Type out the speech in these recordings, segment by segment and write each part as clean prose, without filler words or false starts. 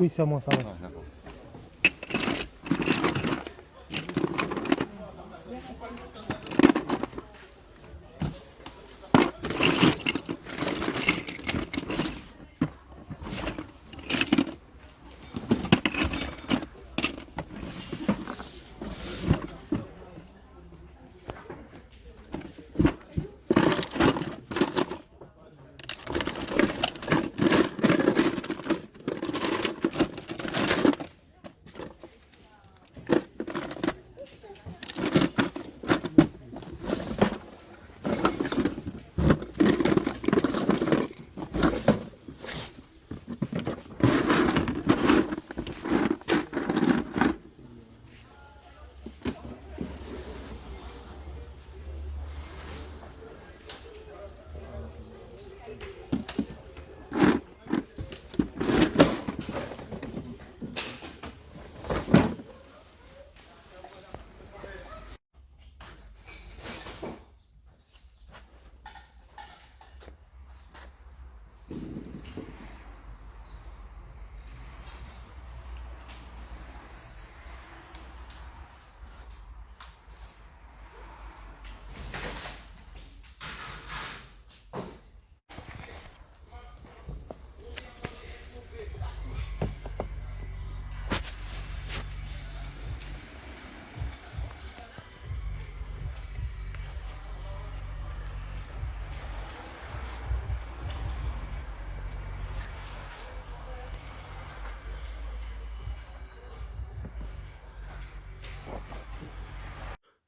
Oui, c'est à moi, ça va.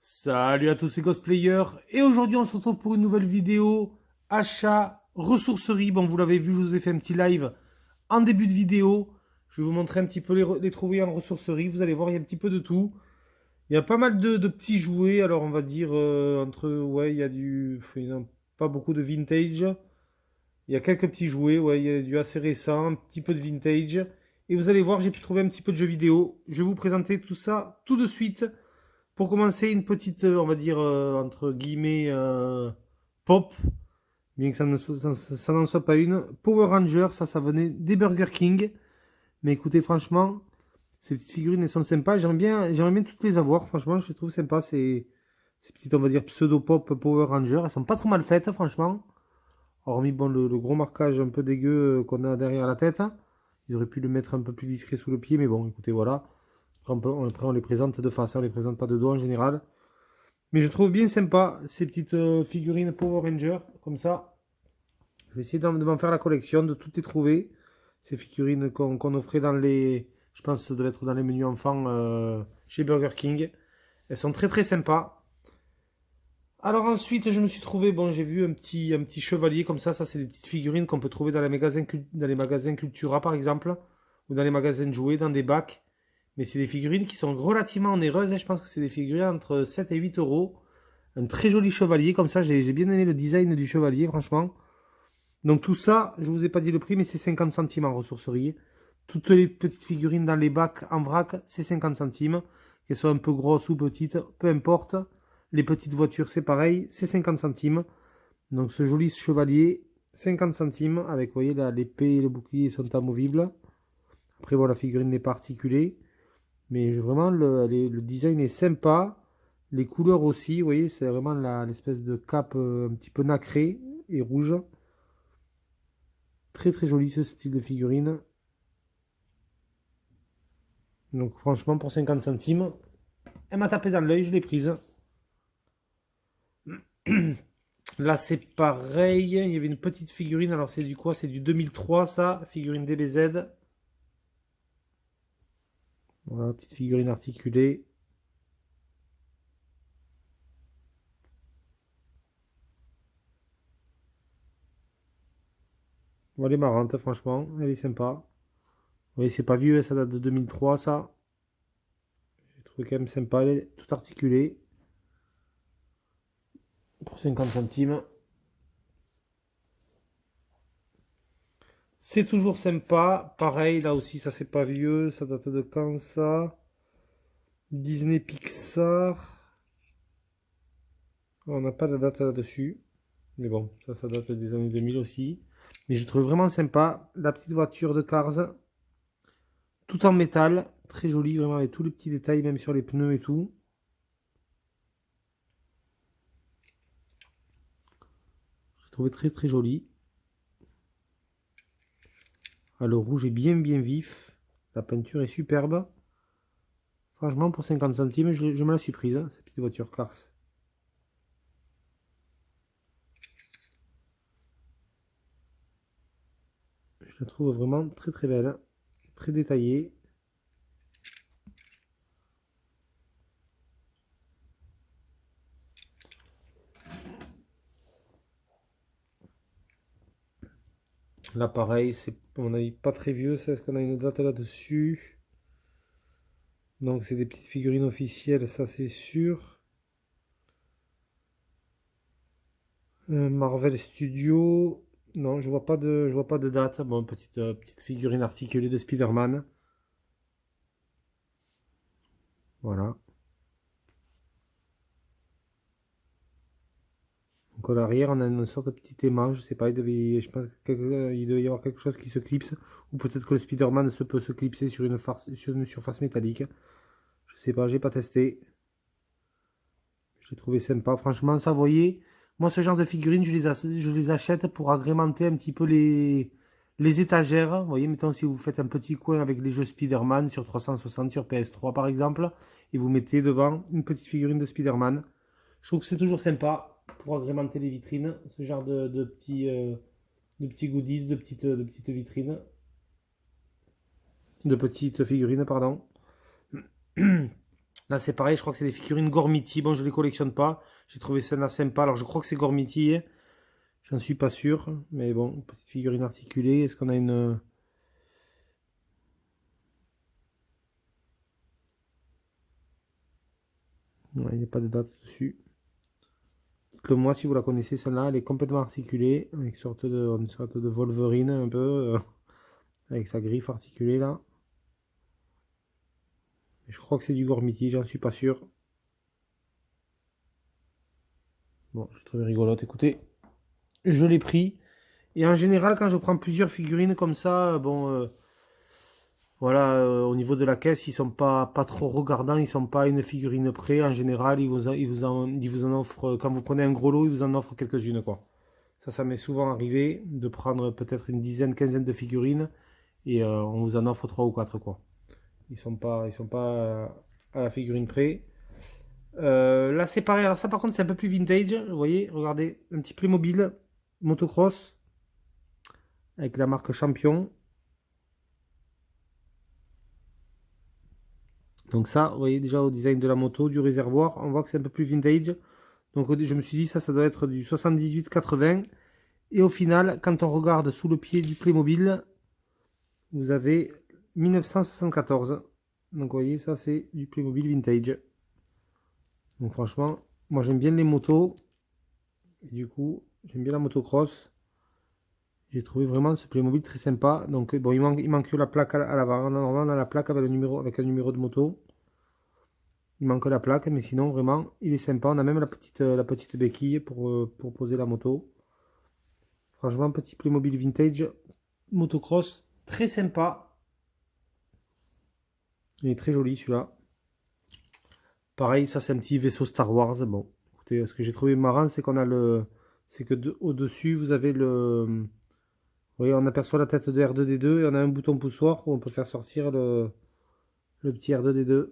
Salut à tous ces cosplayers, et aujourd'hui on se retrouve pour une nouvelle vidéo achat ressourcerie. Bon, vous l'avez vu, je vous ai fait un petit live en début de vidéo. Je vais vous montrer un petit peu les trouver en ressourcerie. Vous allez voir, il y a un petit peu de tout. Il y a pas mal de petits jouets, alors on va dire ouais, il y a il y a pas beaucoup de vintage. Il y a quelques petits jouets, ouais, il y a du assez récent, un petit peu de vintage. Et vous allez voir, j'ai pu trouver un petit peu de jeux vidéo. Je vais vous présenter tout ça tout de suite. Pour commencer, une petite, on va dire, entre guillemets, pop, bien que ça n'en soit pas une. Power Rangers, ça venait des Burger King. Mais écoutez, franchement, ces petites figurines, elles sont sympas. J'aimerais bien toutes les avoir. Franchement, je les trouve sympas. Ces petites, on va dire, pseudo-pop Power Rangers. Elles sont pas trop mal faites, franchement. Hormis, bon, le gros marquage un peu dégueu qu'on a derrière la tête. Ils auraient pu le mettre un peu plus discret sous le pied. Mais bon, écoutez, voilà. Après, on les présente de face, on les présente pas de dos en général. Mais je trouve bien sympa ces petites figurines Power Rangers, comme ça. Je vais essayer de m'en faire la collection, de toutes les trouver. Ces figurines qu'on offrait dans les... Je pense que ça doit être dans les menus enfants chez Burger King. Elles sont très très sympas. Alors ensuite, je me suis trouvé... Bon, j'ai vu un petit chevalier comme ça. Ça, c'est des petites figurines qu'on peut trouver dans les magasins Cultura, par exemple. Ou dans les magasins de jouets, dans des bacs. Mais c'est des figurines qui sont relativement onéreuses. Je pense que c'est des figurines entre 7 et 8 euros. Un très joli chevalier, comme ça. J'ai bien aimé le design du chevalier, franchement. Donc tout ça, je vous ai pas dit le prix, mais c'est 50 centimes en ressourcerie. Toutes les petites figurines dans les bacs en vrac, c'est 50 centimes. Qu'elles soient un peu grosses ou petites, peu importe. Les petites voitures, c'est pareil, c'est 50 centimes. Donc ce joli chevalier, 50 centimes. Avec, vous voyez, l'épée et le bouclier sont amovibles. Après, bon, la figurine n'est pas articulée. Mais vraiment, le design est sympa. Les couleurs aussi, vous voyez, c'est vraiment l'espèce de cape un petit peu nacrée et rouge. Très très joli ce style de figurine. Donc franchement, pour 50 centimes, elle m'a tapé dans l'œil, je l'ai prise. Là, c'est pareil. Il y avait une petite figurine. Alors, c'est du quoi? C'est du 2003, ça. Figurine DBZ. Voilà, petite figurine articulée. Bon, elle est marrante, franchement. Elle est sympa. Vous voyez, c'est pas vieux. Ça date de 2003, ça. J'ai trouvé quand même sympa. Elle est tout articulée. Pour 50 centimes. C'est toujours sympa. Pareil, là aussi, ça c'est pas vieux. Ça date de quand ça? Disney Pixar. On n'a pas de date là-dessus. Mais bon, ça date des années 2000 aussi. Mais je trouve vraiment sympa. La petite voiture de Cars. Tout en métal. Très jolie, vraiment, avec tous les petits détails, même sur les pneus et tout. Je trouve très très joli. Ah, le rouge est bien vif. La peinture est superbe. Franchement, pour 50 centimes, je me la suis prise, hein, cette petite voiture Cars. Je la trouve vraiment très très belle. Très détaillée. Là, pareil, c'est à mon avis pas très vieux. Est-ce qu'on a une date là-dessus? Donc, c'est des petites figurines officielles, ça c'est sûr. Marvel Studios. Non, je vois pas de date. Bon, petite figurine articulée de Spider-Man. Voilà. Donc à l'arrière, on a une sorte de petit aimant. Je sais pas, je pense qu'il devait y avoir quelque chose qui se clipse. Ou peut-être que le Spider-Man peut se clipser sur sur une surface métallique. Je sais pas, j'ai pas testé. J'ai trouvé sympa. Franchement, ça, vous voyez, moi, ce genre de figurines, je les achète pour agrémenter un petit peu les étagères. Vous voyez, mettons, si vous faites un petit coin avec les jeux Spider-Man sur 360, sur PS3 par exemple, et vous mettez devant une petite figurine de Spider-Man. Je trouve que c'est toujours sympa pour agrémenter les vitrines, ce genre de petits goodies, de petites vitrines, de petites figurines, pardon. Là, c'est pareil, je crois que c'est des figurines Gormiti. Bon, je les collectionne pas. J'ai trouvé ça là sympa. Alors, je crois que c'est Gormiti. J'en suis pas sûr. Mais bon, petite figurine articulée. Est-ce qu'on a une. Ouais, il n'y a pas de date dessus. Dites-le moi si vous la connaissez, celle-là. Elle est complètement articulée. Avec une sorte de Wolverine, un peu. Avec sa griffe articulée, là. Je crois que c'est du Gormiti, j'en suis pas sûr. Bon, je trouve rigolote. Écoutez, je l'ai pris. Et en général, quand je prends plusieurs figurines comme ça, bon, voilà, au niveau de la caisse, ils sont pas trop regardants, ils sont pas à une figurine près. En général, ils vous en offrent, quand vous prenez un gros lot, ils vous en offrent quelques-unes, quoi. Ça m'est souvent arrivé de prendre peut-être une dizaine, quinzaine de figurines et on vous en offre trois ou quatre, quoi. Ils sont pas à la figurine près. Là, c'est pareil. Alors ça, par contre, c'est un peu plus vintage. Vous voyez, regardez, un petit Playmobil motocross avec la marque Champion. Donc ça, vous voyez déjà au design de la moto, du réservoir, on voit que c'est un peu plus vintage. Donc je me suis dit, ça doit être du 78-80. Et au final, quand on regarde sous le pied du Playmobil, vous avez 1974. Donc vous voyez, ça c'est du Playmobil vintage. Donc franchement, moi j'aime bien les motos. Et du coup, j'aime bien la motocross. J'ai trouvé vraiment ce Playmobil très sympa. Donc bon, il manque la plaque à l'avant. Normalement, on a la plaque avec un numéro de moto. Il manque la plaque, mais sinon, vraiment, il est sympa. On a même la petite béquille pour poser la moto. Franchement, petit Playmobil vintage, motocross, très sympa. Il est très joli celui-là. Pareil, ça c'est un petit vaisseau Star Wars. Bon, écoutez, ce que j'ai trouvé marrant, c'est qu'on a c'est que au-dessus, vous avez le. Vous voyez, on aperçoit la tête de R2D2 et on a un bouton poussoir où on peut faire sortir le petit R2D2.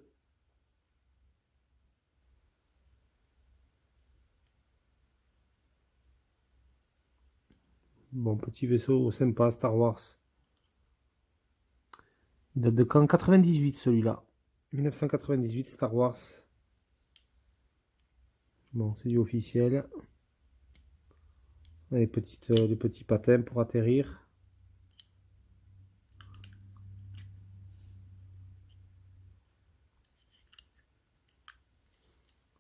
Bon, petit vaisseau sympa, Star Wars. Il date de quand? 98 celui-là. 1998, Star Wars. Bon, c'est du officiel. Les petits patins pour atterrir.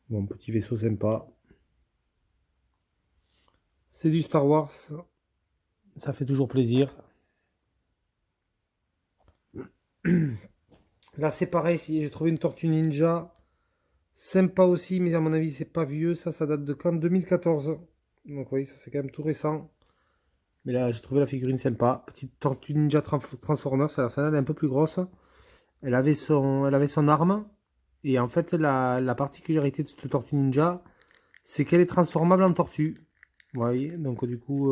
Bon, petit vaisseau sympa. C'est du Star Wars. Ça fait toujours plaisir. Là, c'est pareil. J'ai trouvé une Tortue Ninja. Sympa aussi, mais à mon avis, c'est pas vieux. Ça date de quand? 2014. Donc, oui, ça c'est quand même tout récent. Mais là, j'ai trouvé la figurine sympa. Petite Tortue Ninja Transformers. Celle-là, elle est un peu plus grosse. Elle avait son arme. Et en fait, la particularité de cette Tortue Ninja, c'est qu'elle est transformable en tortue. Vous voyez, donc du coup...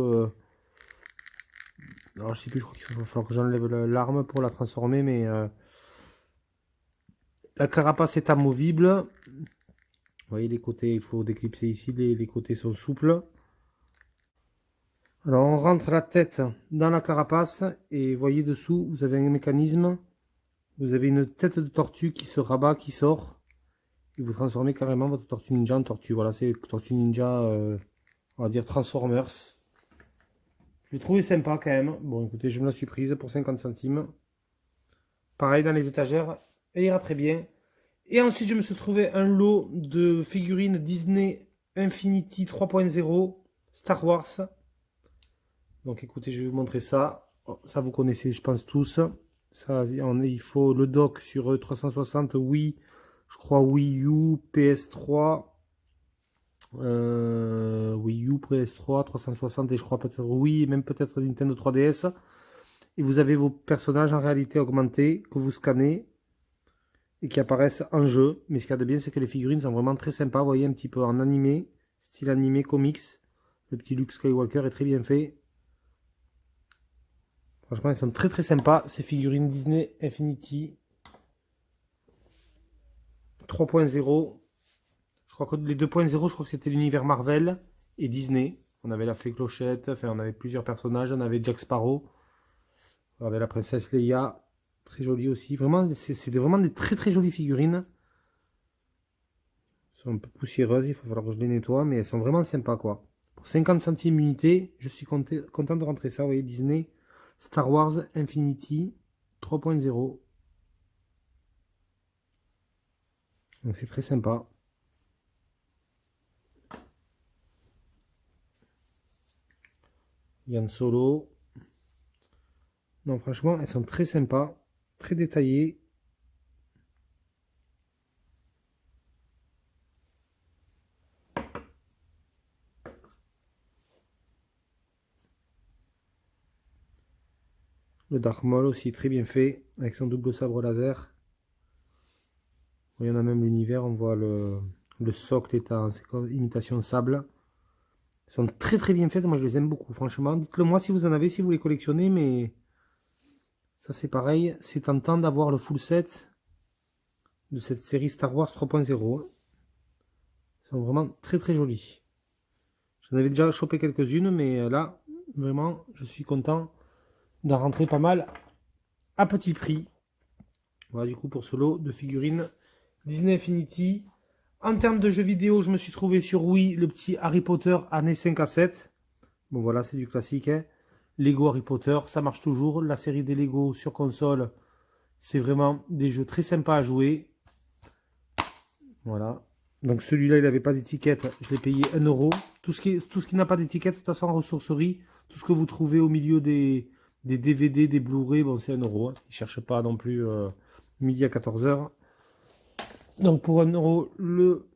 alors, je sais plus, je crois qu'il va falloir que j'enlève l'arme pour la transformer, mais... la carapace est amovible. Vous voyez, les côtés, il faut déclipser ici, les côtés sont souples. Alors, on rentre la tête dans la carapace, et vous voyez dessous, vous avez un mécanisme. Vous avez une tête de tortue qui se rabat, qui sort. Et vous transformez carrément votre Tortue Ninja en tortue. Voilà, c'est Tortue Ninja, on va dire Transformers. Je l'ai trouvé sympa quand même. Bon, écoutez, je me la suis prise pour 50 centimes. Pareil, dans les étagères, elle ira très bien. Et ensuite, je me suis trouvé un lot de figurines Disney Infinity 3.0 Star Wars. Donc, écoutez, je vais vous montrer ça. Oh, ça, vous connaissez, je pense, tous. Ça, il faut le dock sur 360 Wii, je crois Wii U, PS3, Wii U, PS3, 360 et je crois peut-être Wii et même peut-être Nintendo 3DS. Et vous avez vos personnages en réalité augmentée que vous scannez et qui apparaissent en jeu. Mais ce qu'il y a de bien, c'est que les figurines sont vraiment très sympas. Vous voyez, un petit peu en animé, style animé comics. Le petit Luke Skywalker est très bien fait. Franchement, elles sont très très sympas, ces figurines Disney Infinity 3.0. Je crois que les 2.0, je crois que c'était l'univers Marvel et Disney. On avait la Fée Clochette, enfin on avait plusieurs personnages, on avait Jack Sparrow. Regardez la princesse Leia, très jolie aussi. Vraiment, c'est vraiment des très très jolies figurines. Elles sont un peu poussiéreuses, il va falloir que je les nettoie, mais elles sont vraiment sympas quoi. Pour 50 centimes unité, je suis content de rentrer ça, vous voyez, Disney Star Wars Infinity 3.0. Donc c'est très sympa. Yann Solo. Non, franchement, elles sont très sympas, très détaillées. Le Dark Maul aussi très bien fait, avec son double sabre laser. Il y en a même l'univers, on voit le socle est en imitation sable. Ils sont très très bien faites, moi je les aime beaucoup, franchement. Dites-le moi si vous en avez, si vous les collectionnez, mais ça c'est pareil, c'est tentant d'avoir le full set de cette série Star Wars 3.0. Ils sont vraiment très très jolis. J'en avais déjà chopé quelques-unes, mais là, vraiment, je suis content d'en rentrer pas mal à petit prix. Voilà du coup pour ce lot de figurines Disney Infinity. En termes de jeux vidéo, je me suis trouvé sur Wii le petit Harry Potter années 5 à 7. Bon voilà, c'est du classique. Hein. Lego Harry Potter, ça marche toujours. La série des Lego sur console, c'est vraiment des jeux très sympas à jouer. Voilà. Donc celui-là, il n'avait pas d'étiquette. Je l'ai payé 1 euro. Tout ce qui n'a pas d'étiquette, de toute façon, en ressourcerie, tout ce que vous trouvez au milieu des DVD, des Blu-ray, bon, c'est 1 euro. Hein. Ils ne cherchent pas non plus midi à 14 h. Donc pour 1 euro, le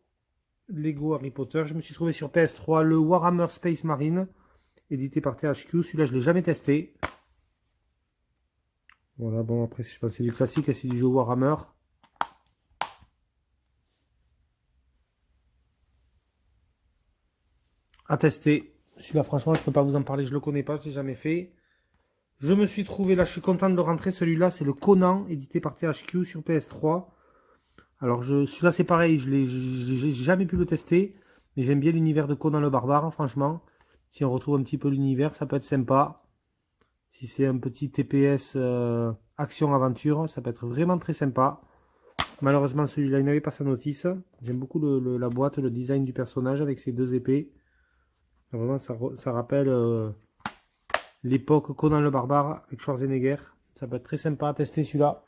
Lego Harry Potter. Je me suis trouvé sur PS3 le Warhammer Space Marine, édité par THQ. Celui-là, je ne l'ai jamais testé. Voilà, bon, après, je pense que c'est du classique, c'est du jeu Warhammer. À tester. Celui-là, franchement, je ne peux pas vous en parler, je ne le connais pas, je ne l'ai jamais fait. Je me suis trouvé, là, je suis content de le rentrer. Celui-là, c'est le Conan, édité par THQ sur PS3. Alors, celui-là, c'est pareil, je n'ai jamais pu le tester. Mais j'aime bien l'univers de Conan le Barbare, franchement. Si on retrouve un petit peu l'univers, ça peut être sympa. Si c'est un petit TPS action-aventure, ça peut être vraiment très sympa. Malheureusement, celui-là, il n'avait pas sa notice. J'aime beaucoup la boîte, le design du personnage avec ses deux épées. Vraiment, ça rappelle l'époque Conan le Barbare avec Schwarzenegger. Ça peut être très sympa à tester celui-là.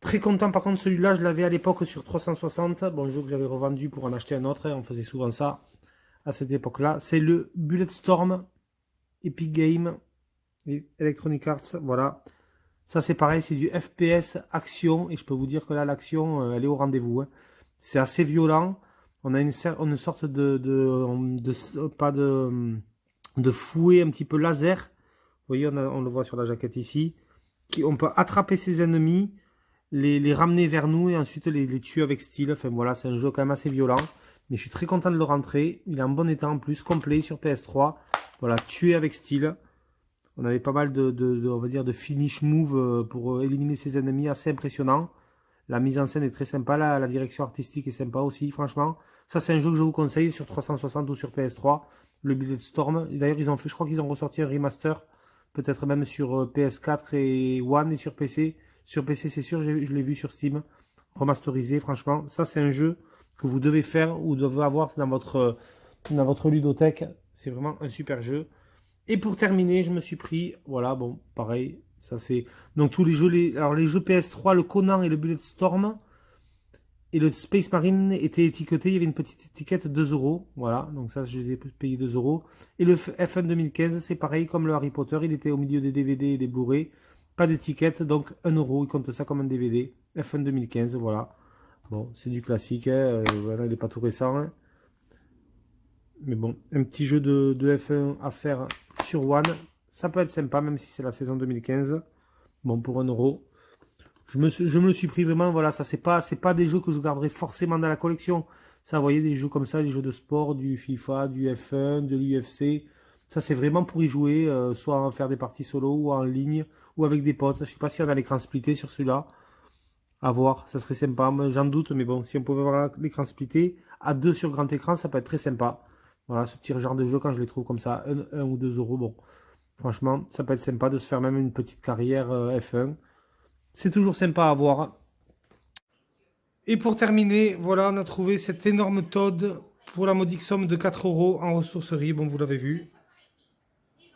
Très content par contre, celui-là, je l'avais à l'époque sur 360. Bon, jeu que j'avais revendu pour en acheter un autre. On faisait souvent ça à cette époque-là. C'est le Bulletstorm Epic Game Electronic Arts. Voilà. Ça, c'est pareil, c'est du FPS action. Et je peux vous dire que là, l'action, elle est au rendez-vous. Hein. C'est assez violent. On a une sorte pas de fouet un petit peu laser. Vous voyez, on le voit sur la jaquette ici. On peut attraper ses ennemis, les ramener vers nous et ensuite les tuer avec style. Enfin voilà, c'est un jeu quand même assez violent. Mais je suis très content de le rentrer. Il est en bon état en plus, complet sur PS3. Voilà, tuer avec style. On avait pas mal on va dire, de finish move pour éliminer ses ennemis, assez impressionnant. La mise en scène est très sympa, la direction artistique est sympa aussi, franchement. Ça, c'est un jeu que je vous conseille sur 360 ou sur PS3, le Bulletstorm. D'ailleurs, je crois qu'ils ont ressorti un remaster, peut-être même sur PS4 et One et sur PC. Sur PC, c'est sûr, je l'ai vu sur Steam, remasterisé, franchement. Ça, c'est un jeu que vous devez faire ou devez avoir dans votre ludothèque. C'est vraiment un super jeu. Et pour terminer, je me suis pris, voilà, bon, pareil, ça c'est... Donc tous les jeux, alors les jeux PS3, le Conan et le Bulletstorm et le Space Marine étaient étiquetés, il y avait une petite étiquette 2 euros, voilà, donc ça je les ai payés 2 euros. Et le F1 2015, c'est pareil, comme le Harry Potter, il était au milieu des DVD et des Blu-ray, pas d'étiquette, donc 1 euro, il compte ça comme un DVD, F1 2015, voilà. Bon, c'est du classique, hein, voilà, il n'est pas tout récent, hein. Mais bon, un petit jeu de F1 à faire sur One, ça peut être sympa, même si c'est la saison 2015. Bon, pour 1 euro. Je me le suis pris vraiment, voilà, ça c'est pas des jeux que je garderai forcément dans la collection. Ça, vous voyez, des jeux comme ça, des jeux de sport, du FIFA, du F1, de l'UFC. Ça, c'est vraiment pour y jouer, soit en faire des parties solo, ou en ligne, ou avec des potes. Je sais pas s'il y en a l'écran splitté sur celui-là. À voir, ça serait sympa. J'en doute, mais bon, si on pouvait avoir l'écran splitté, à 2 sur grand écran, ça peut être très sympa. Voilà, ce petit genre de jeu, quand je les trouve comme ça, 1 ou 2 euros, bon, franchement, ça peut être sympa de se faire même une petite carrière F1. C'est toujours sympa à voir. Et pour terminer, voilà, on a trouvé cet énorme Toad pour la modique somme de 4 euros en ressourcerie, bon, vous l'avez vu.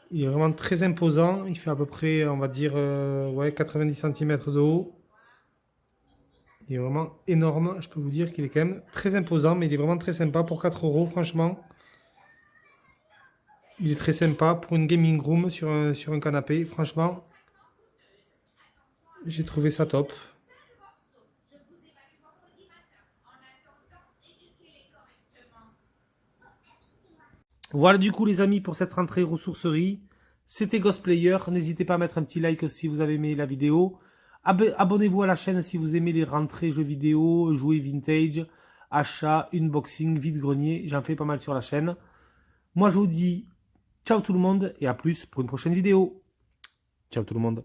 Il est vraiment très imposant, il fait à peu près, on va dire, ouais, 90 cm de haut. Il est vraiment énorme, je peux vous dire qu'il est quand même très imposant, mais il est vraiment très sympa pour 4 euros, franchement. Il est très sympa pour une gaming room sur un canapé. Franchement, j'ai trouvé ça top. Voilà du coup les amis pour cette rentrée ressourcerie. C'était Ghostplayer. N'hésitez pas à mettre un petit like si vous avez aimé la vidéo. Abonnez-vous à la chaîne si vous aimez les rentrées jeux vidéo, jouets vintage, achats, unboxing, vide-grenier. J'en fais pas mal sur la chaîne. Moi je vous dis ciao tout le monde et à plus pour une prochaine vidéo. Ciao tout le monde.